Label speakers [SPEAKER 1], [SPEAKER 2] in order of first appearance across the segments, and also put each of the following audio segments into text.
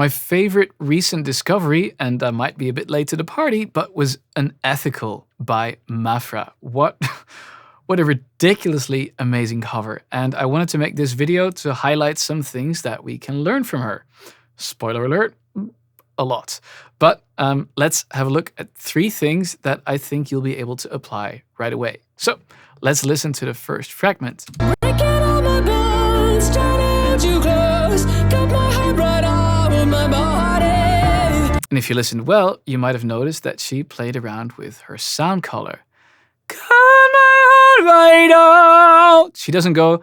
[SPEAKER 1] My favorite recent discovery, and I might be a bit late to the party, but was Unethical by MAPHRA. What a ridiculously amazing cover. And I wanted to make this video to highlight some things that we can learn from her. Spoiler alert, a lot. But let's have a look at 3 things that I think you'll be able to apply right away. So let's listen to the first fragment.
[SPEAKER 2] Breaking all my bones, trying to hold you close, got my heart right out of my body.
[SPEAKER 1] And if you listened well, you might have noticed that she played around with her sound color. Cut my heart right out. She doesn't go,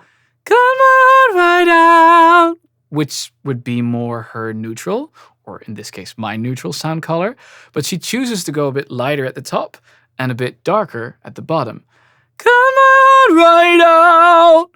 [SPEAKER 1] cut my heart right out, which would be more her neutral, or in this case, my neutral sound color. But she chooses to go a bit lighter at the top and a bit darker at the bottom. Cut my heart right out.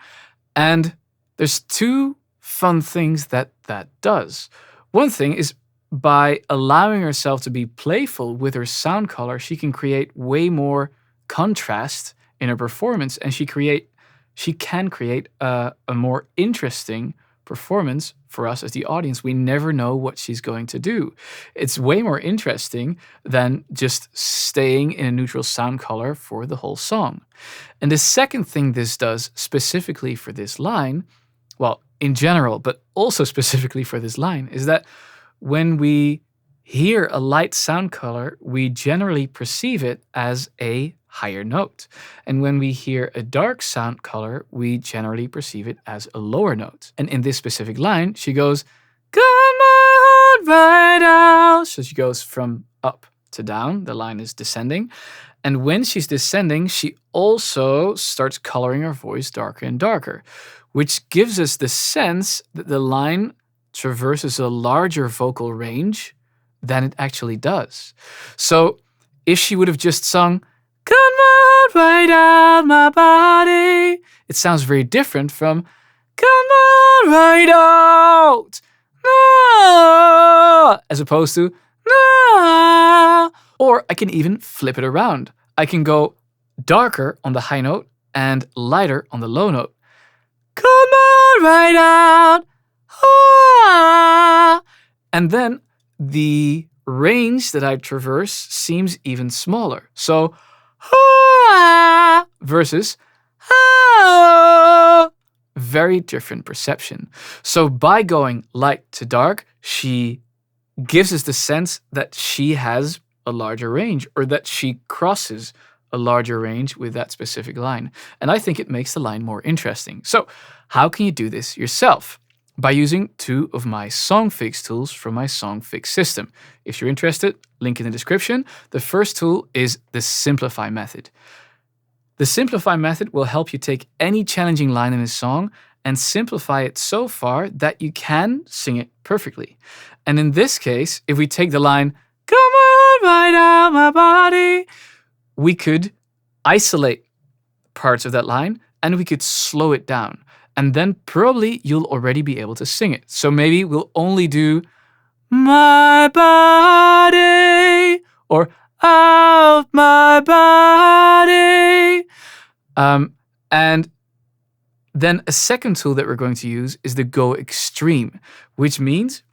[SPEAKER 1] And there's 2 fun things that does. One thing is, by allowing herself to be playful with her sound color, she can create way more contrast in her performance, and she can create a more interesting performance for us as the audience. We never know what she's going to do. It's way more interesting than just staying in a neutral sound color for the whole song. And the second thing this does specifically for this line, well, in general, but also specifically for this line, is that when we hear a light sound color, we generally perceive it as a higher note. And when we hear a dark sound color, we generally perceive it as a lower note. And in this specific line, she goes, got my heart right out. So she goes from up to down. The line is descending. And when she's descending, she also starts coloring her voice darker and darker, which gives us the sense that the line traverses a larger vocal range than it actually does. So if she would have just sung, cut my heart right out my body, it sounds very different from, cut my heart right out, no, as opposed to, no. Or I can even flip it around. I can go darker on the high note and lighter on the low note. Cut my heart right out, ah. And then the range that I traverse seems even smaller. So, ah, versus ah, very different perception. So by going light to dark, she gives us the sense that she has a larger range, or that she crosses a larger range with that specific line. And I think it makes the line more interesting. So how can you do this yourself? By using 2 of my song fix tools from my song fix system. If you're interested, link in the description. The first tool is the Simplify method. The Simplify method will help you take any challenging line in a song and simplify it so far that you can sing it perfectly. And in this case, if we take the line, come on right out my body, we could isolate parts of that line and we could slow it down. And then probably you'll already be able to sing it. So maybe we'll only do my body or out my body. And then a second tool that we're going to use is the Go Extreme, which means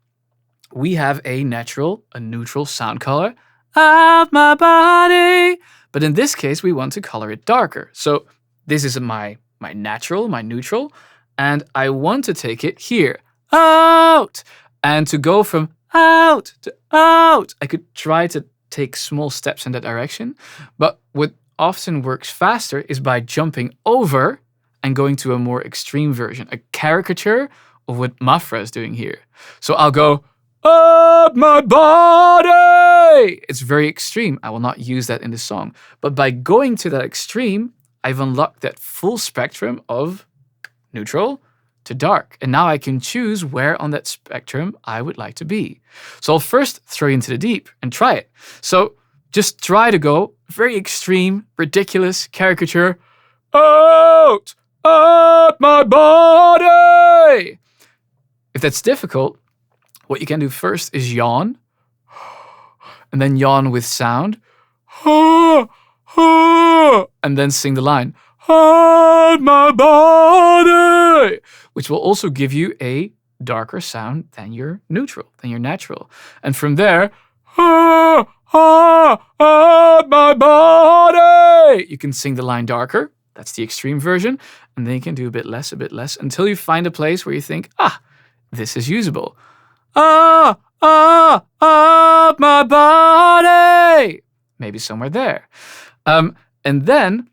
[SPEAKER 1] we have a neutral sound color out my body. But in this case, we want to color it darker. So this is my natural, my neutral, and I want to take it here, out. And to go from out to out, I could try to take small steps in that direction, but what often works faster is by jumping over and going to a more extreme version, a caricature of what MAPHRA is doing here. So I'll go, up my body. It's very extreme. I will not use that in the song. But by going to that extreme, I've unlocked that full spectrum of neutral to dark. And now I can choose where on that spectrum I would like to be. So I'll first throw you into the deep and try it. So just try to go very extreme, ridiculous caricature. Out my body. If that's difficult, what you can do first is yawn. And then yawn with sound. And then sing the line, out my body, which will also give you a darker sound than your neutral, than your natural. And from there, ah, ah, ah, my body, you can sing the line darker. That's the extreme version. And then you can do a bit less, until you find a place where you think, this is usable. Ah, ah, ah, my body. Maybe somewhere there. And then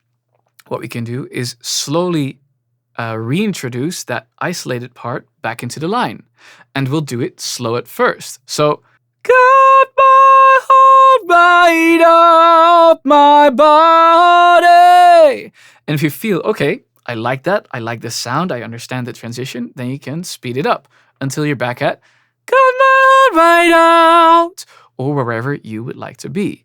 [SPEAKER 1] what we can do is slowly reintroduce that isolated part back into the line. And we'll do it slow at first. So, got my heart right up my body. And if you feel, okay, I like that, I like the sound, I understand the transition, then you can speed it up until you're back at got my heart right out, or wherever you would like to be.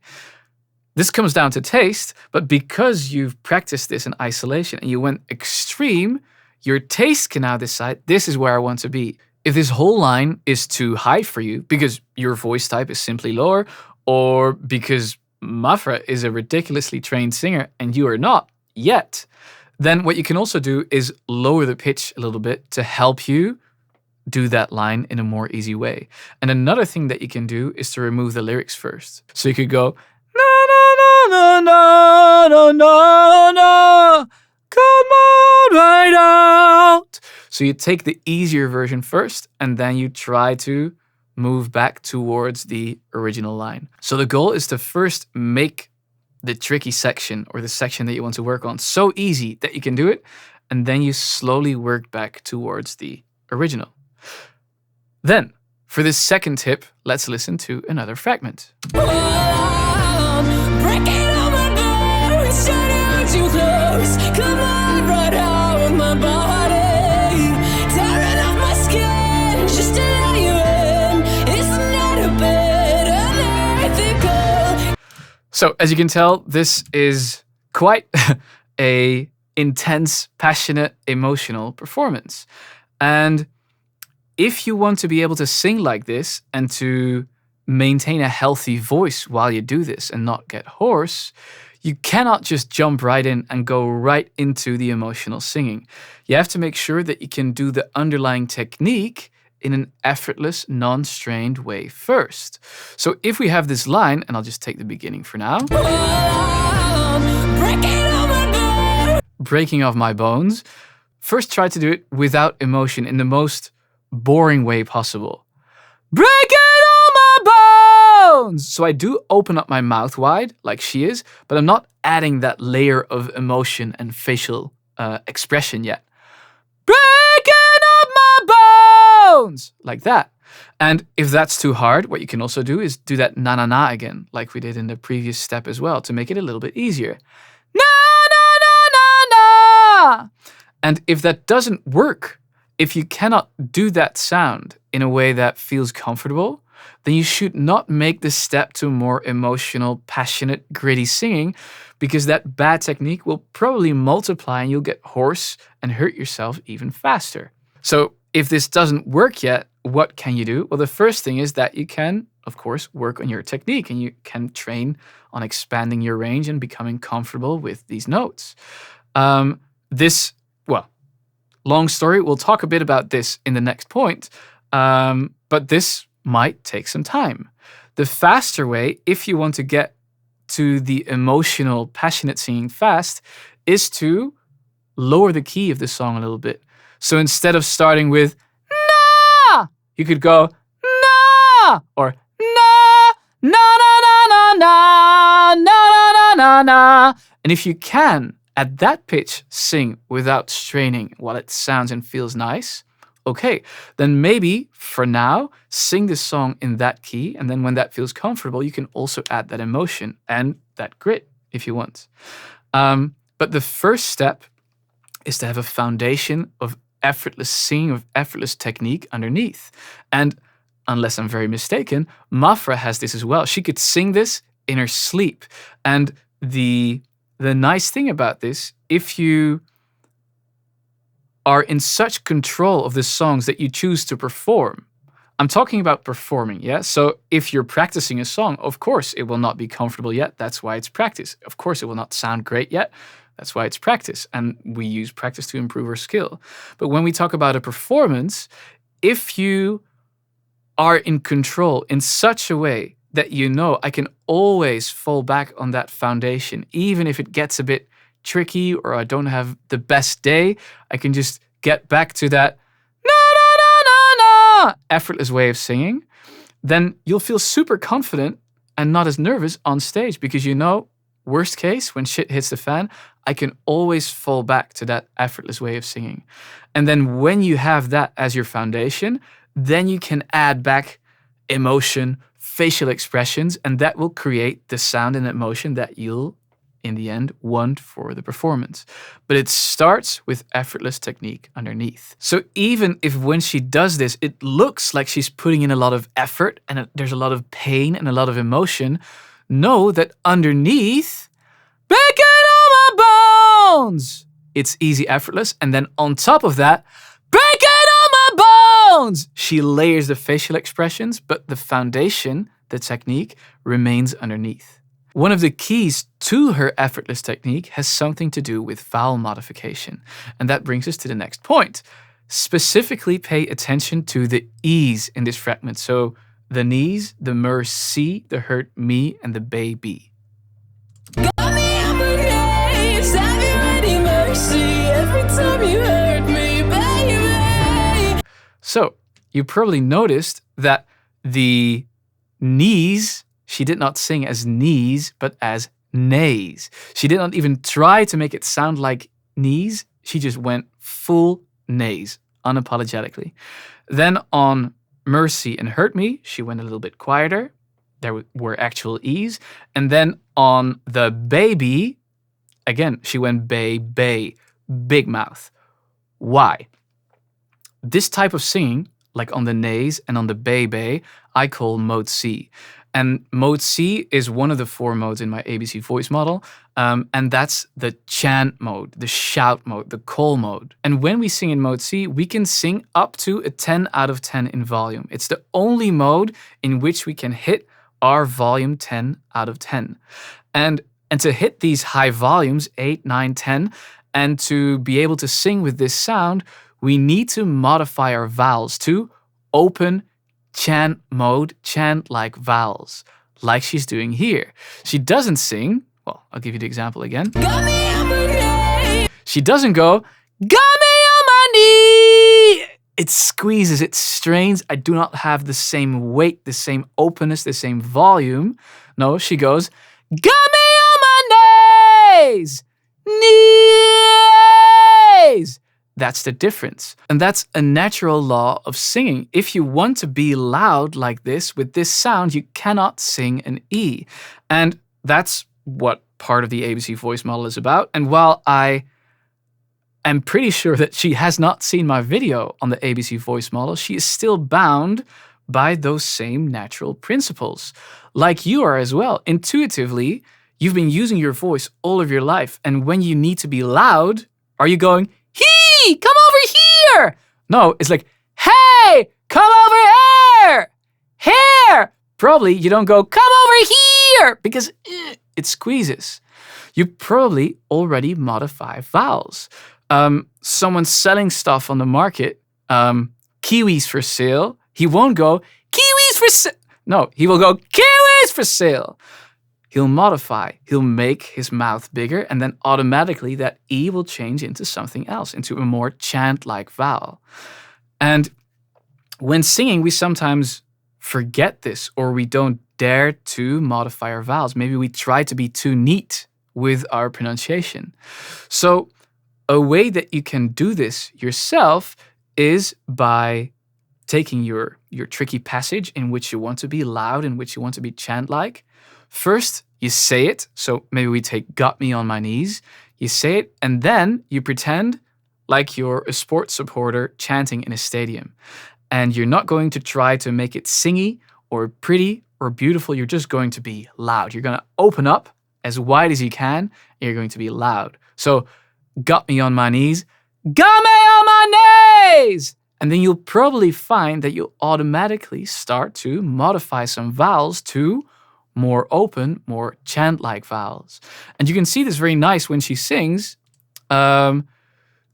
[SPEAKER 1] This comes down to taste, but because you've practiced this in isolation and you went extreme, your taste can now decide, this is where I want to be. If this whole line is too high for you because your voice type is simply lower, or because MAPHRA is a ridiculously trained singer and you are not yet, then what you can also do is lower the pitch a little bit to help you do that line in a more easy way. And another thing that you can do is to remove the lyrics first. So you could go, na na na na na na na na, come on right out. So you take the easier version first, and then you try to move back towards the original line. So the goal is to first make the tricky section, or the section that you want to work on, so easy that you can do it, and then you slowly work back towards the original. Then, for this second tip, let's listen to another fragment.
[SPEAKER 2] Breaking all my bones, turning too close. Come on, right out my body, tearing off my skin just to let you in. It's not a bit unethical.
[SPEAKER 1] So, as you can tell, this is quite a intense, passionate, emotional performance. And if you want to be able to sing like this and to maintain a healthy voice while you do this and not get hoarse, you cannot just jump right in and go right into the emotional singing. You have to make sure that you can do the underlying technique in an effortless, non-strained way first. So if we have this line, and I'll just take the beginning for now. Breaking off my bones. First try to do it without emotion in the most boring way possible. Breaking all my bones! So I do open up my mouth wide, like she is, but I'm not adding that layer of emotion and facial expression yet. Breaking up my bones! Like that. And if that's too hard, what you can also do is do that na-na-na again, like we did in the previous step as well, to make it a little bit easier. Na-na-na-na-na! And if that doesn't work, if you cannot do that sound in a way that feels comfortable, then you should not make the step to more emotional, passionate, gritty singing, because that bad technique will probably multiply and you'll get hoarse and hurt yourself even faster. So if this doesn't work yet, what can you do? Well, the first thing is that you can, of course, work on your technique, and you can train on expanding your range and becoming comfortable with these notes. Long story, we'll talk a bit about this in the next point, but this might take some time. The faster way, if you want to get to the emotional, passionate singing fast, is to lower the key of the song a little bit. So instead of starting with na, you could go na, or na, na, na, na, na, na, na, na, na, na. And if you can, at that pitch, sing without straining while it sounds and feels nice, okay, then maybe for now, sing this song in that key, and then when that feels comfortable, you can also add that emotion and that grit if you want. But the first step is to have a foundation of effortless singing, of effortless technique underneath. And unless I'm very mistaken, MAPHRA has this as well. She could sing this in her sleep. And the nice thing about this, if you are in such control of the songs that you choose to perform, I'm talking about performing, yeah? So if you're practicing a song, of course it will not be comfortable yet. That's why it's practice. Of course it will not sound great yet. That's why it's practice. And we use practice to improve our skill. But when we talk about a performance, if you are in control in such a way that you know I can always fall back on that foundation, even if it gets a bit tricky or I don't have the best day, I can just get back to that na na na na na effortless way of singing, then you'll feel super confident and not as nervous on stage because you know, worst case, when shit hits the fan, I can always fall back to that effortless way of singing. And then when you have that as your foundation, then you can add back emotion, facial expressions, and that will create the sound and emotion that you'll, in the end, want for the performance. But it starts with effortless technique underneath. So even if when she does this, it looks like she's putting in a lot of effort and there's a lot of pain and a lot of emotion, know that underneath, back on my bones, it's easy, effortless. And then on top of that, breaking all my bones, she layers the facial expressions, but the foundation, the technique, remains underneath. One of the keys to her effortless technique has something to do with vowel modification. And that brings us to the next point. Specifically pay attention to the E's in this fragment. So the knees, the mercy, the hurt me, and the baby.
[SPEAKER 2] Got me on my knees, have you any mercy every time you hurt me, baby?
[SPEAKER 1] So you probably noticed that the knees, she did not sing as knees, but as nays. She did not even try to make it sound like knees. She just went full nays, unapologetically. Then on mercy and hurt me, she went a little bit quieter. There were actual E's. And then on the baby, again, she went bay, big mouth. Why? This type of singing, like on the nays and on the bay, I call mode C. And mode C is one of the 4 modes in my ABC voice model. And that's the chant mode, the shout mode, the call mode. And when we sing in mode C, we can sing up to a 10 out of 10 in volume. It's the only mode in which we can hit our volume 10 out of 10. And to hit these high volumes, 8, 9, 10, and to be able to sing with this sound, we need to modify our vowels to open chant mode, chant like vowels, like she's doing here. She doesn't sing, well, I'll give you the example again.
[SPEAKER 2] Got me on my knees.
[SPEAKER 1] She doesn't go, got me on my knee. It squeezes, it strains. I do not have the same weight, the same openness, the same volume. No, she goes, got me on my knees, knees. That's the difference. And that's a natural law of singing. If you want to be loud like this, with this sound, you cannot sing an E. And that's what part of the ABC voice model is about. And while I am pretty sure that she has not seen my video on the ABC voice model, she is still bound by those same natural principles. Like you are as well. Intuitively, you've been using your voice all of your life. And when you need to be loud, are you going, "Hee, come over here"? No, it's like, "Hey, come over here, here." Probably you don't go, "Come over here," because it squeezes. You probably already modify vowels. Someone's selling stuff on the market, kiwis for sale. He won't go, "Kiwis for sale." No, he will go, "Kiwis for sale." He'll modify, he'll make his mouth bigger, and then automatically that E will change into something else, into a more chant-like vowel. And when singing, we sometimes forget this, or we don't dare to modify our vowels. Maybe we try to be too neat with our pronunciation. So a way that you can do this yourself is by taking your tricky passage in which you want to be loud, in which you want to be chant-like. First, you say it. So maybe we take "got me on my knees." You say it, and then you pretend like you're a sports supporter chanting in a stadium. And you're not going to try to make it singy or pretty or beautiful. You're just going to be loud. You're going to open up as wide as you can, and you're going to be loud. So, got me on my knees. Got me on my knees! And then you'll probably find that you'll automatically start to modify some vowels to more open, more chant-like vowels. And you can see this very nice when she sings.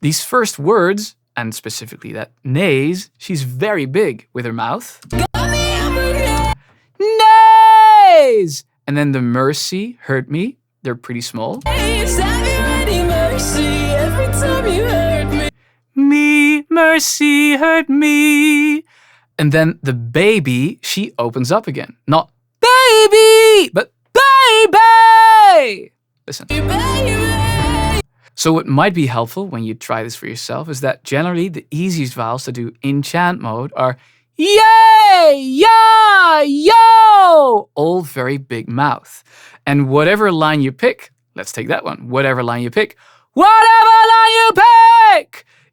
[SPEAKER 1] These first words and specifically that nays, she's very big with her mouth.
[SPEAKER 2] Got me on my
[SPEAKER 1] Nays! And then the mercy, hurt me, they're pretty small.
[SPEAKER 2] knees. Have you any mercy every time you hurt me?
[SPEAKER 1] Me, mercy, hurt me. And then the baby, she opens up again. Not baby, but baby. Listen.
[SPEAKER 2] Baby.
[SPEAKER 1] So what might be helpful when you try this for yourself is that generally the easiest vowels to do in chant mode are yay, ya, yo, all very big mouth. And whatever line you pick, let's take that one, whatever line you pick,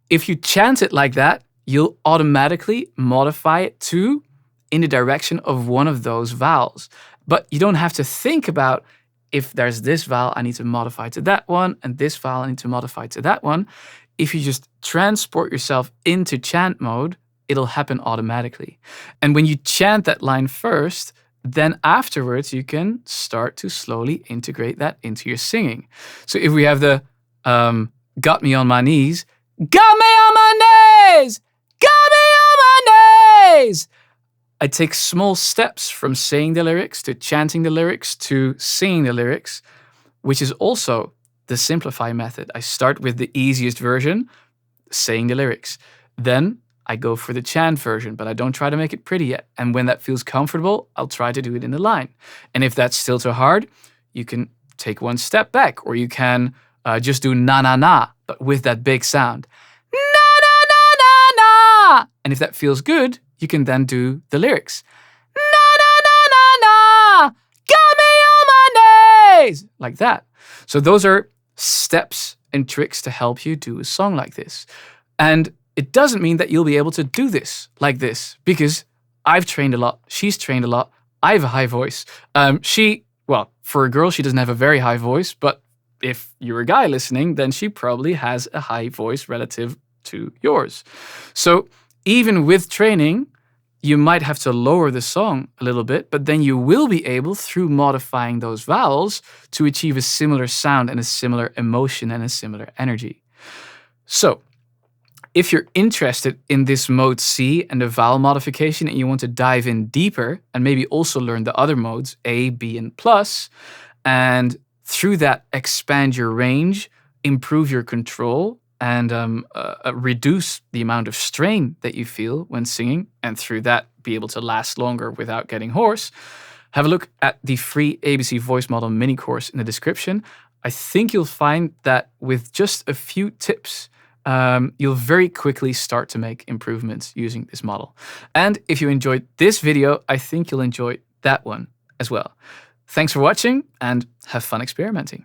[SPEAKER 1] if you chant it like that, you'll automatically modify it to in the direction of one of those vowels. But you don't have to think about if there's this vowel, I need to modify to that one, and this vowel, I need to modify to that one. If you just transport yourself into chant mode, it'll happen automatically. And when you chant that line first, then afterwards you can start to slowly integrate that into your singing. So if we have the got me on my knees, got me on my knees, got me on my knees. I take small steps from saying the lyrics to chanting the lyrics to singing the lyrics, which is also the simplify method. I start with the easiest version, saying the lyrics. Then I go for the chant version, but I don't try to make it pretty yet. And when that feels comfortable, I'll try to do it in the line. And if that's still too hard, you can take one step back, or you can just do na na na, but with that big sound. Na na na na na. And if that feels good, you can then do the lyrics. Na na na na na. Got me on my knees. Like that. So those are steps and tricks to help you do a song like this. And it doesn't mean that you'll be able to do this like this, because I've trained a lot. She's trained a lot. I have a high voice. Well, for a girl, she doesn't have a very high voice, but if you're a guy listening, then she probably has a high voice relative to yours. So even with training, you might have to lower the song a little bit, but then you will be able, through modifying those vowels, to achieve a similar sound and a similar emotion and a similar energy. So if you're interested in this mode C and the vowel modification and you want to dive in deeper and maybe also learn the other modes, A, B, and plus, and through that expand your range, improve your control, and reduce the amount of strain that you feel when singing, and through that be able to last longer without getting hoarse, have a look at the free ABC Voice Model mini course in the description. I think you'll find that with just a few tips, you'll very quickly start to make improvements using this model. And if you enjoyed this video, I think you'll enjoy that one as well. Thanks for watching and have fun experimenting.